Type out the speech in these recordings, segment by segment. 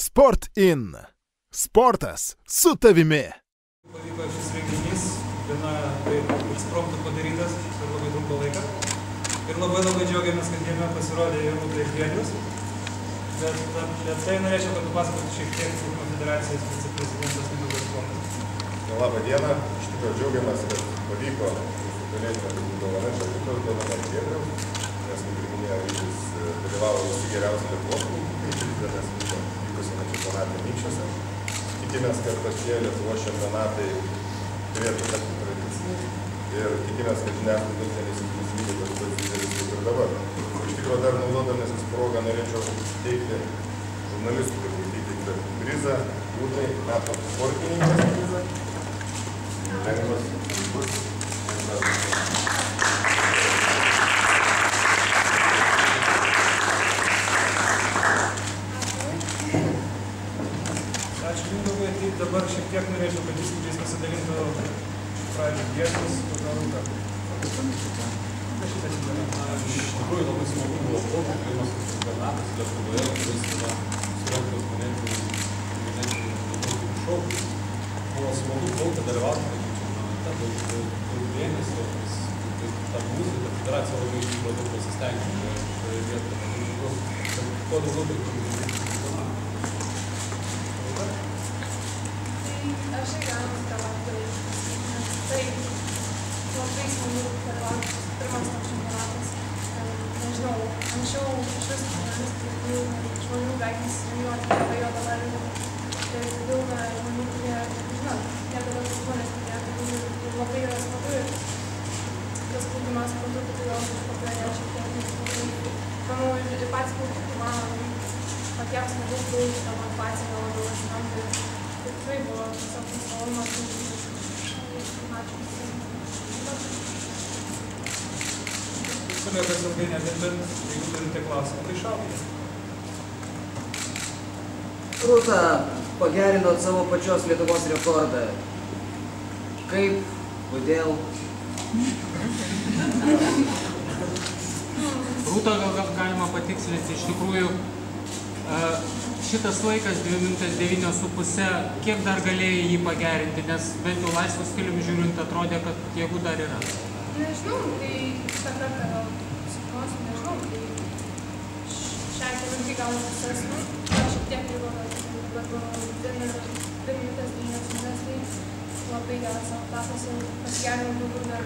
Sport In. Sportas su tavimi. Pavyko šis renginys, gana ekspromtu padarytas per labai trumpą laiką. Ir labai džiaugiamės, kad jame pasirodė Rūta ir Giedrius. Bet tai norėčiau, kad papasakotų šiek tiek Futbolo federacijos viceprezidentas Mindaugas Kvonas. Labą dieną, iš tikrųjų džiaugiamės, kad pavyko galėtume būti dovana čia kitos dovana Giedriaus, nes kaip ir minėjo, jis dalyvavo visi geriausi Lietuvos klubų, nes vykusiame čempionate Minčiuose. Tikimės, kad tokie Lietuvos čempionatai turėtų tapti tradiciniai ir tikimės, kad žiniasklaidos neįsiklausyti toks didelis kaip ir dabar. Iš tikrųjų dar naudodamasis progą norėčiau teikti žurnalistų, kad įteikti prizą Rūtai, metų sportininkės prizą. Lengvas bus. Ačiū Mindaugai, tai dabar šiek tiek norėčiau, kad įspūdžiais pasidalintų pradžių Giedrius, po to Rūta. Iš tikrųjų labai smagu buvo plaukti, pirmas čempionatas Lietuvoje, kuris yra surengtas ganėtinai šou. Buvo smagu plaukti, dalyvauti čempionate, daug dėmesio, ta muzika, federacija labai iš tikrųjų daug pasistengė šioje vietoje. Kuo daugiau tai Aš įgaunu dalyvauti, nes tai labai smagu dalyvauti pirmas čempionatas. Nežinau, anksčiau iš vis žmonių beveik nesižinojo, apie jo dabar daug žmonių, kurie, žinot, niekada žmonės turėtų ir labai yra smagu ir tas plaukimas po truputį jau išpopuliarėjo šiek tiek. Manau, ir patys plaukikai man patiems smagu plaukti, ta motyvacija gal labiau atsiranda. Tai tikrai buvo tiesiog malonumas. Ačiū visiems. Kolegos ilgai nedirbant, jeigu turite klausimą, tai šaukite. Rūta, pagerinot savo pačios Lietuvos rekordą. Kaip, kodėl? Rūta, gal galima patikslinti, iš tikrųjų, šitas laikas 2 minutės 9,5, kiek dar galėjai jį pagerinti, nes bent jau laisvų stilium žiūrint atrodė, kad jėgų dar yra. Nežinau, tai šitą kartą gal suprosiu, nežinau, tai šią akimirkai gal pusesnį, gal šiek tiek buvo, bet 2 minutės 9,5, tai labai geras rezultatas ir pasigerinau daugiau dar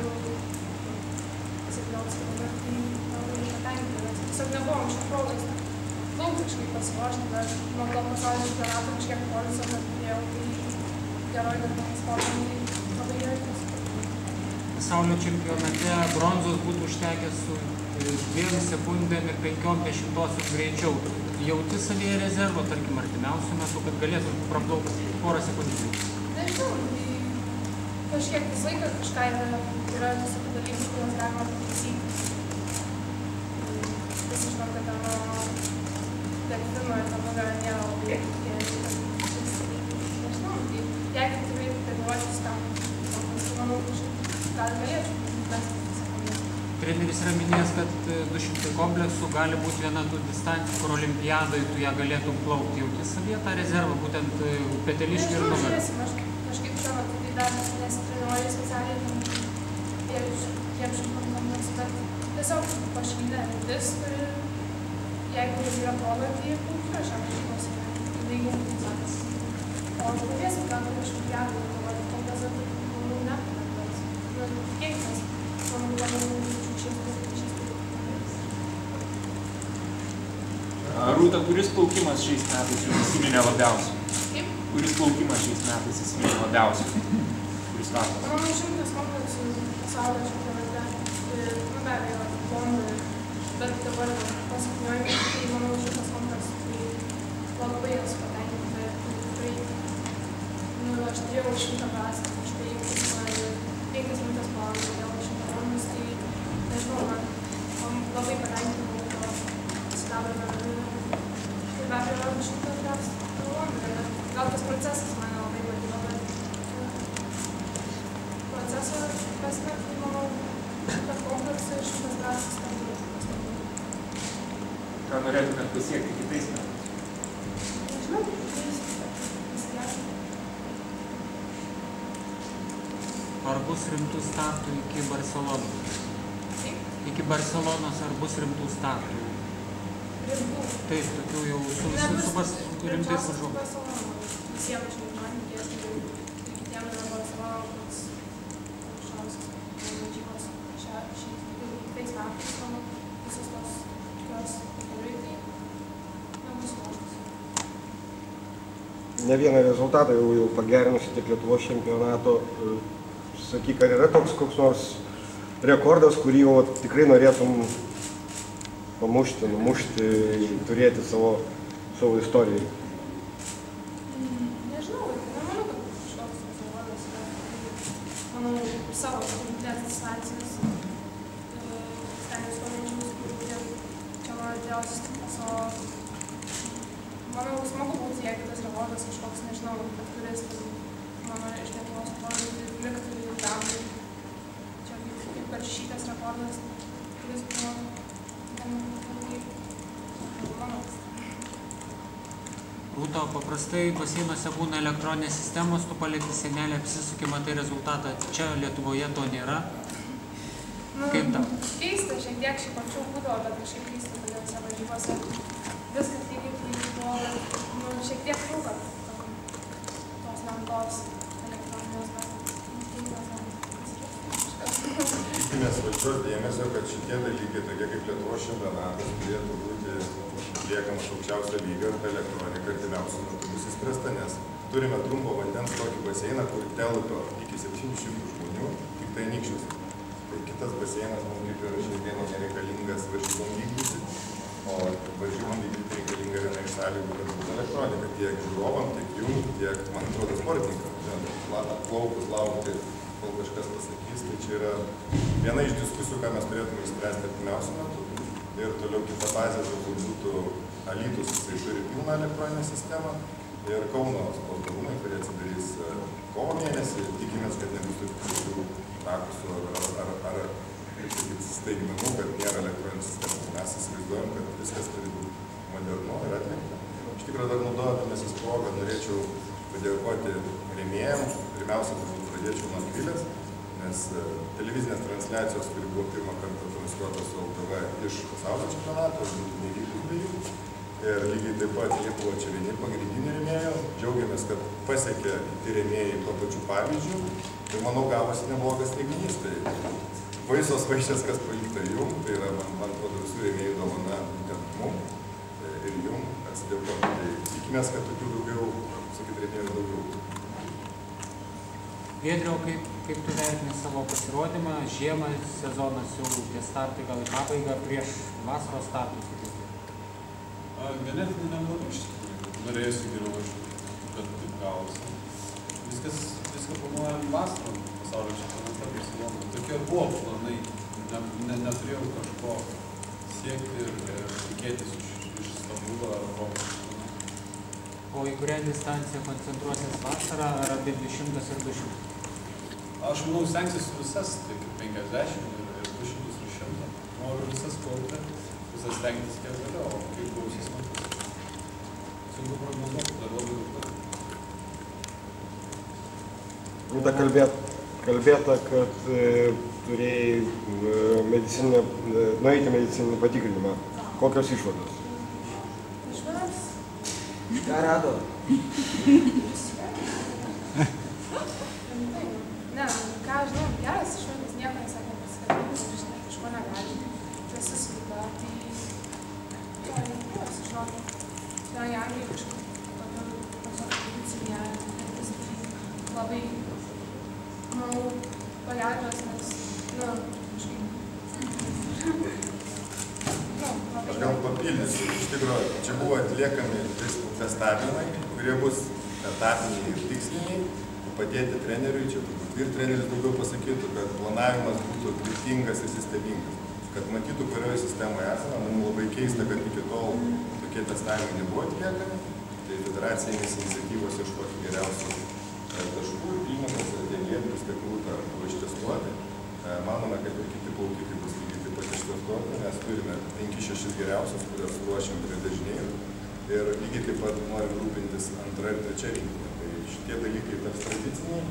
17 km, tai labai patenkinti, nes tiesiog nebuvo anksčiau progos. Plaukti kažkaip pasiruošti, bet nuo to pasaulio čempionato kažkiek poilsio, bet turėjau, tai geroj darbos sportiniai labai gerai pasiruošti. Pasaulio čempionate bronzos būtų užtekęs su 2 sekundėm ir 0,5 greičiau. Jauti savyje rezervą, tarkim, artimiausiu metu, kad galėtum praplaukti porą sekundžių? Nežinau, tai kažkiek vis laiką kažką yra visokių dalykų, kuriuos galima pataisyti. Visi žinom, kad delfino ir ta nugarą nėra labai nežinau, tai jeigu tikrai treniruotis tam, manau, gal galėčiau besti sekundę. Treneris yra minėjęs, kad 200 kompleksų gali būti viena tų distancijų, kur olimpiadoje tu ją galėtum plaukti. Jauti savyje tą rezervą, būtent peteliškį ir nugarą? Nežinau, žiūrėsim, aš kažkaip šiuo metu tai dar nesitreniruoju specialiai tiem šimtam kompleksų, bet tiesiog pašalinė mintis, kuri jeigu yra proga, tai plaukiu aš šiam šimtos lyginti sakys. O žiūrėsim, gal kažkaip jeigu kompleksą, manau, ne, bet tikėkimės, manau, Rūta, kuris plaukimas šiais metais jums įsiminė labiausiai? Kaip? Kuris plaukimas šiais metais įsiminė labiausiai? Kuris startas? Manau, 100 kompleksų pasaulio čempionate. Be abejo, Londone, bet dabar paskutiniuoju, tai manau, 100 kompleksų, tai labai esu patenkinta, bet tikrai, aš turėjau 100 klasę, aš tai 5 minutės valandą dėl 100 valandos, tai nežinau, man labai patenkinta buvo to sidabro medalių. Ir be abejo, 100 klasę Londone, bet gal tas procesas mane labai patiko, bet proceso prasme, tai manau, 100 kompleksų ir 100 klasės tam. Ką norėtumėt pasiekti kitais metais? Nežinau, Ar bus rimtų startų iki Barcelonos? Iki Barcelonos ar bus rimtų startų? Rimtų? Taip, tokių jau su rimtais varžovais. Visiems žinoma, kitiem yra Barcelona, kuris aukščiausias varžybos šiais metais, manau, visos tos tokios tikrai tai nebus koštas. Ne vieną rezultatą jau pagerinusi tiek Lietuvos čempionato. Sakyk, ar yra toks koks nors rekordas, kurį jau tikrai norėtum pamušti, numušti, turėti savo istorijai? Nežinau, nemanau, kad kažkoks rekordas yra. Manau, savo net distancijas stengiuosi pamėginti, kurių čia mano didžiausias tikslas, o manau, smagu būti, jeigu tas rekordas kažkoks, nežinau, bet kuris mano iš Lietuvos parodyti liktų ilgam. Čia kaip per šitas rekordas, kuris buvo gan mano. Rūta, paprastai baseinuose būna elektroninės sistemos, tu palieki senelį, apsisuki, matai rezultatą. Čia Lietuvoje to nėra. Kaip tau? Keista, šiek tiek šiaip anksčiau būdavo, bet kažkaip keista, kad visose varžybose viskas lygiai buvo, šiek tiek trūko tos lentos elektroninės, bet Tikimės valdžios dėmesio, kad šitie dalykai, tokie kaip Lietuvos čempionatas, turėtų būti liekamas aukščiausio lygio ir elektronika artimiausiu metu bus įspręsta, nes turime trumpo vandens tokį baseiną, kur telpa iki 700 žmonių, tik tai Anykščiuose. Tai kitas baseinas mums kaip ir šiandieną nereikalingas varžybom vykdyti, o varžybom vykdyti reikalinga viena iš sąlygų, kad būtų elektronika tiek žiūrovam, tiek jum, tiek, man atrodo, sportininkam. Atplaukus laukti, kol kažkas pasakys, tai čia yra viena iš diskusijų, ką mes turėtume išspręsti artimiausiu metu. Ir toliau kita bazė turbūt būtų Alytus, jisai turi pilną elektroninę sistemą, ir Kauno sporto rūmai, kurie atsidarys kovo mėnesį. Tikimės, kad nebus tokių rakusų ar staigmenų, kad nėra elektroninės sistemos. Mes įsivaizduojam, kad viskas turi būti modernu ir atlikta. Iš tikrųjų, dar naudodamasis progą norėčiau padėkoti rėmėjam. Pirmiausia, pradėčiau nuo Akvilės, nes televizinės transliacijos, kuri buvo pirmą kartą transliuotas su LTV iš pasaulio čempionato, būtų nevykus be jų. Ir lygiai taip pat jie buvo čia vieni pagrindinių rėmėjų. Džiaugiamės, kad pasiekė kiti rėmėjai tuo pačiu pavyzdžiu. Ir manau, gavosi neblogas renginys. Tai vaisos vaišės, kas palikta jum, tai yra, man atrodo, visų rėmėjų dovana būtent mum ir jum atsidėkoti. Tai tikimės, kad tokių daugiau, sakyt, rėmėjų daugiau. Giedriau, kaip tu vertini savo pasirodymą, žiemą, sezonas jau tie startai gal į pabaigą prieš vasaros startus? Ganėtinai neblogai iš tikrųjų. Norėjusi geriau važiuoti, bet taip gavosi. Viską planuojam vasarą pasaulio čempionate Barcelonoje. Tokie ir buvo planai. Neturėjau kažko siekti ir tikėtis iš Stambulo ar Romos. O į kurią distanciją koncentruosis vasarą, ar apie 200 ir 200? Aš manau, stengsiu visas, tai 50 ir 200 ir 100. Noriu visas kaupti, visas stengtis kiek vėliau, o kaip gausis metus. Sunku prognozuoti, dar labai daug laiko. Rūta, kalbėta, kad turėjai nueiti medicininį patikrinimą. Kokios išvados? Išvados? Ką rado? Ne, ką žinau, geras išvadas, nieko nesakė pasikabinti, ir žinai, kažko negali. Visi sveika, tai to nebuvo, žinau. Tai Anglijai kažkaip kondicinė, labai, manau, pagelbės, nes, kažkaip. Aš gal papildysiu. Iš tikrųjų, čia buvo atliekami testavimai, kurie bus etapiniai ir tiksliniai, padėti treneriui, čia turbūt ir treneris daugiau pasakytų, kad planavimas būtų kryptingas ir sistemingas, kad matytų, kurioje sistemoje esame. Mums labai keista, kad iki tol tokie testavimai nebuvo atliekami, tai federacija ėmėsi iniciatyvos ieškoti geriausių taškų ir klimatas, tiek Lietuvos, tiek Rūta buvo ištestuoti. Manome, kad ir kiti plaukikai bus lygiai taip pat ištestuoti, nes turime 5-6 geriausius, kurias ruošiam prie dažnėjų. Ir lygiai taip taip pat norim rūpintis antra ir trečia rinktinė. Tai šitie dalykai taps tradiciniai,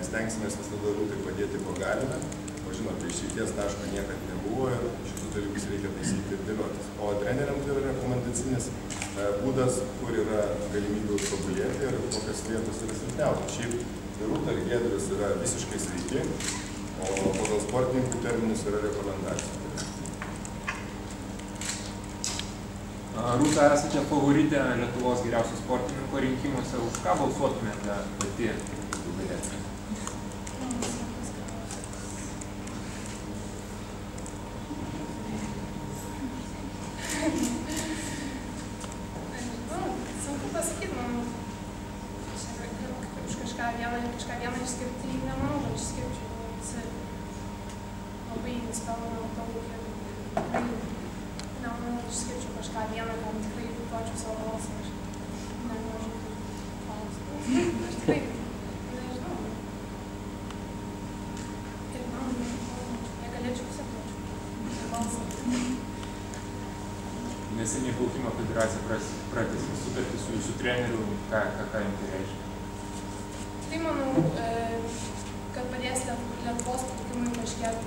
stengsimės visada rūtai padėti, ko galime. O žinote, išeities taško niekad nebuvo ir šitus dalykus reikia taisyti ir dėliotis. O treneriam tai yra rekomendacinis būdas, kur yra galimybių tobulėti ir kokios vietos yra silpniausios. Šiaip Rūta ir Giedrius yra visiškai sveiki, o pagal sportininkų terminus yra rekomendacija. Rūta, esate favoritė Lietuvos geriausių sportininko rinkimuose. Už ką balsuotumėte pati, jeigu galėtumėte? Sunku pasakyti, manau. Už kažką vieną išskirti, nemanau, kad išskirčiau. Visi labai nusipelno daug ir tikrai nemanau, kad išskirčiau kažką vieną, kam tikrai duočiau savo balsą. Aš nežinau, klausimas. Aš tikrai nežinau. Ir man, negalėčiau sakyti balsą. Neseniai Plaukimo federacija pratęsė sutartį su jūsų treneriu. Ką jums tai reiškia? Tai manau, kad padės Lietuvos plaukimui kažkiek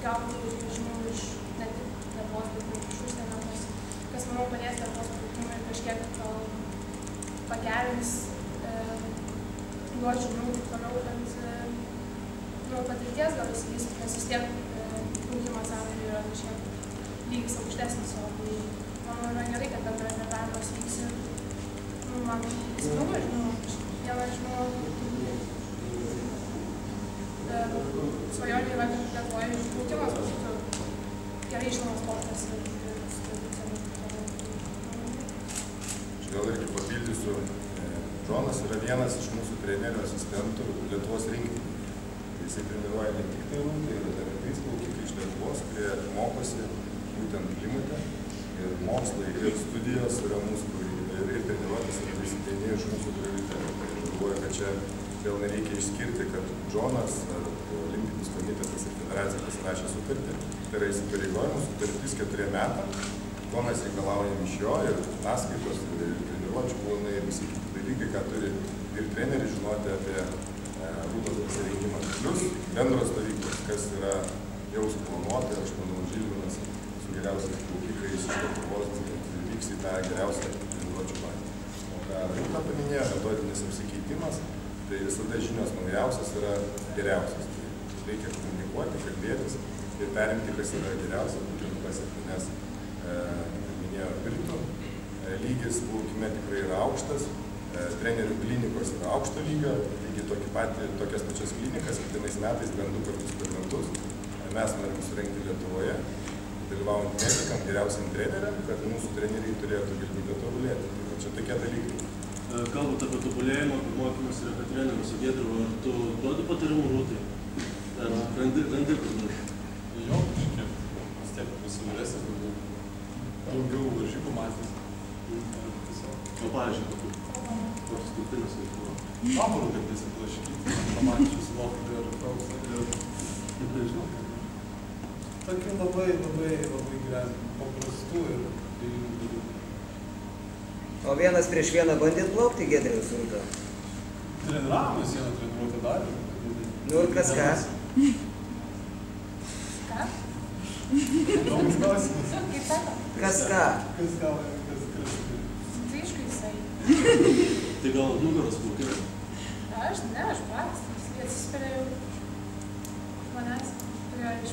gauti žinių iš ne tik Lietuvos, bet ir iš užsienio, kas manau padės Lietuvos plaukimui kažkiek pagerins duoti žinių toliau, kad patirties gal įsivystyt, nes vis tiek plaukimas amžiuje yra kažkiek lygis aukštesnis, o tai manau yra gerai, kad bendradarbiavimas vyks ir man smagu, žinau, vieną žinau, svajonė yra, kad Lietuvoje plaukimas būtų gerai žinomas sportas ir su tradicijom. Aš gal irgi papildysiu, Džonas yra vienas iš mūsų trenerių asistentų Lietuvos rinktinėje. Jisai treniruoja ne tik tai Rūtai, yra dar ir 3 plaukikai iš Lietuvos, kurie mokosi būtent klimate ir mokslai ir studijos yra mūsų ir treniruotis yra visi vieni iš mūsų prioritetų. Tai aš galvoju, kad čia vėl nereikia išskirti, kad Džonas ar Olimpinis komitetas ir federacija pasirašė sutartį. Tai yra įsipareigojimų sutartis 4 metams, ko mes reikalaujam iš jo ir ataskaitos, ir treniruočių planai, ir visi kiti dalykai, ką turi ir treneriai žinoti apie Rūtos pasirinkimą. Plius bendros stovyklos, kas yra jau suplanuota ir aš manau Žilvinas su geriausiais plaukikais iš Lietuvos vyks į tą geriausią treniruočių bazę. O ką Rūta paminėjo, metodinis apsikeitimas, tai visada žinios naujausias yra geriausias. Tai reikia komunikuoti, kalbėtis ir perimti, kas yra geriausia, būtent pasiekti, nes, kaip minėjo Britų, lygis plaukime tikrai yra aukštas, trenerių klinikos yra aukšto lygio, lygiai tokias pačias klinikas, kiekvienais metais bent 2 kartus per metus. Mes norime surengti Lietuvoje, dalyvaujant medikam, geriausiam treneriam, kad mūsų treneriai turėtų galimybę tobulėti. Tai čia tokie dalykai. Kalbant apie tobulėjimą, apie mokymus ir apie trenerius su Giedriu, ar tu duodi patarimų Rūtai? Ar randi kur duodi? Jo, kažkiek. Vis tiek visų vyresnis, daugiau varžybų matęs. O pavyzdžiui, kokius kultinius veikimo? Paparų, kad nesiblaškyti, pamačius mokytojų ir prausą ir nežinau. tokių labai paprastų ir dalykų. O 1-1 bandėt plaukti Giedrius Rūta? Treniravomės vieną treniruotę darė. Nu ir kas ką? Ką? Įdomus klausimas. Kaip sako? Kas ką? Kas ką? Tai aišku jisai. Tai gal ant nugaros plaukė? Aš pats. Jis atsispirė jau manęs. Turėjo iš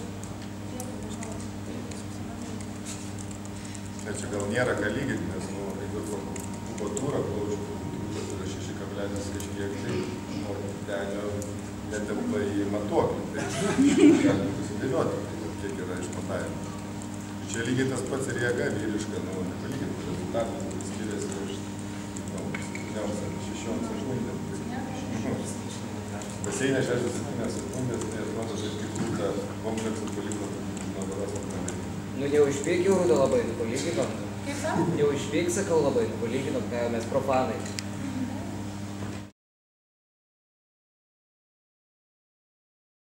priekį, nežinau. Čia gal nėra ką lyginti, nes, jeigu kubatūra plaučių, turbūt yra 6, kažkiek, tai denio netelpa į matuoklį. Tai galime susidėlioti, kiek yra išmatavimų. Čia lygiai tas pats ir jėga vyriška, nepalyginti rezultatai, kuris skiriasi iš 6 minutėm. Baseinė 67 sekundės, tai atrodo, taip kaip Rūta kompleksą paliko nuo varos atmendai. Nu, neužpėk jau Rūta labai, palyginom. Kaip sako? Neužpėk, sakau, labai, palyginom, ką mes profanai.